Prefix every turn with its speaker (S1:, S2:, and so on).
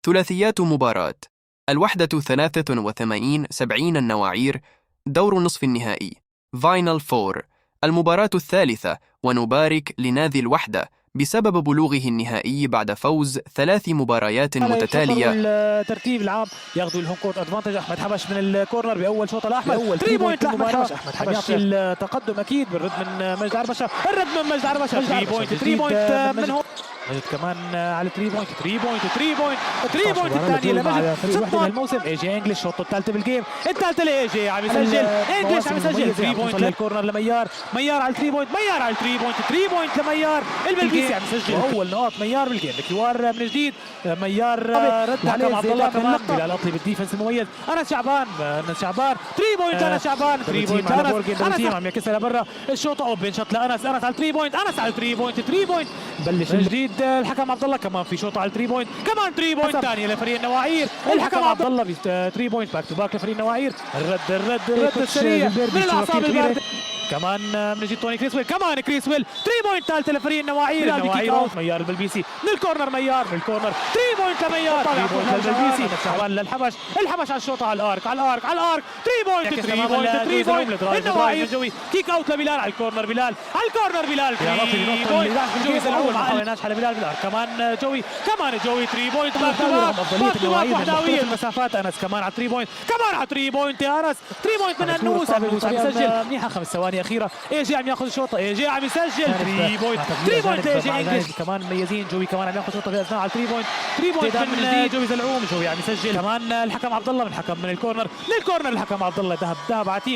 S1: ثلاثيات مباراة. الوحدة 83 70 النواعير. دور نصف النهائي فاينل فور. المباراة الثالثة، ونبارك لنادي الوحدة بسبب بلوغه النهائي بعد فوز 3 مباريات متتالية.
S2: الترتيب العام ياخذوا الهوم كورت ادفانتج. احمد حبش من الكورنر باول شوط الاحمد، 3 بوينت لاحمد حبش. احمد حبش التقدم اكيد بالرد من مجد عربشه، الرد من مجد عربشه، 3 بوينت من هون. مجد كمان على 3 بوينت الثانيه لمجد. 6 الموسم. اي جي انجلش شوطه الثالثه بالجيم، الثالثه لاي جي عم يسجل، انجلش عم يسجل 3 بوينت للكورنر لميار، ميار على 3 بوينت، ميار على 3 بوينت لميار. البلبيسي عم يسجل اول نقاط ميار بالجيم. الكوار من جديد، ميار رد عليه عبد الله كمان. بلال اطلي بالديفنس المميز. انس شعبان 3 بوينت. انس شعبان 3 بوينت. انس عم يكسر لبرا الشوط. اوبن شوت لانس، انس على 3 بوينت، انس على 3 بوينت. بلش من جديد الحكم عبد الله كمان في شوط على 3 بوينت، كمان 3 بوينت ثانيه لفريق النواعير. الحكم عبد الله ب 3 بوينت باك تو باك لفريق النواعير. الرد السريع من الاعصاب البارده. كمان من جديد توني كريسويل، كمان كريسويل 3 بوينت ثالثه لفريق النواعير. ميار البلبيسي من الكورنر، ميار من الكورنر 3 بوينت لميار، 3 بوينت للبلبيسي. شعبان للحبش، الحبش على الشوط على الارك 3 بوينت. النواعير جوي كيك اوت لبلال على الكورنر، بلال 3 بوينت. جوي زلعوم ما حاولناش على بلال كمان جوي 3 بوينت. باك وحداويه المسافات. انس كمان على 3 بوينت، يا انس 3 بوينت من النوس. عم يسجل منيحه. 5 ثواني اخيره. اي جي عم ياخذ الشوطه، اي جي عم يسجل 3 بوينت. اي جي انجلش كمان مميزين. جوي كمان عم ياخذ شوطه في اثناء على 3 بوينت من جديد. جوي زلعوم، جوي عم يسجل كمان. الحكم عبد الله من الكورنر للكورنر. الحكم عبد الله ذهب عتيق.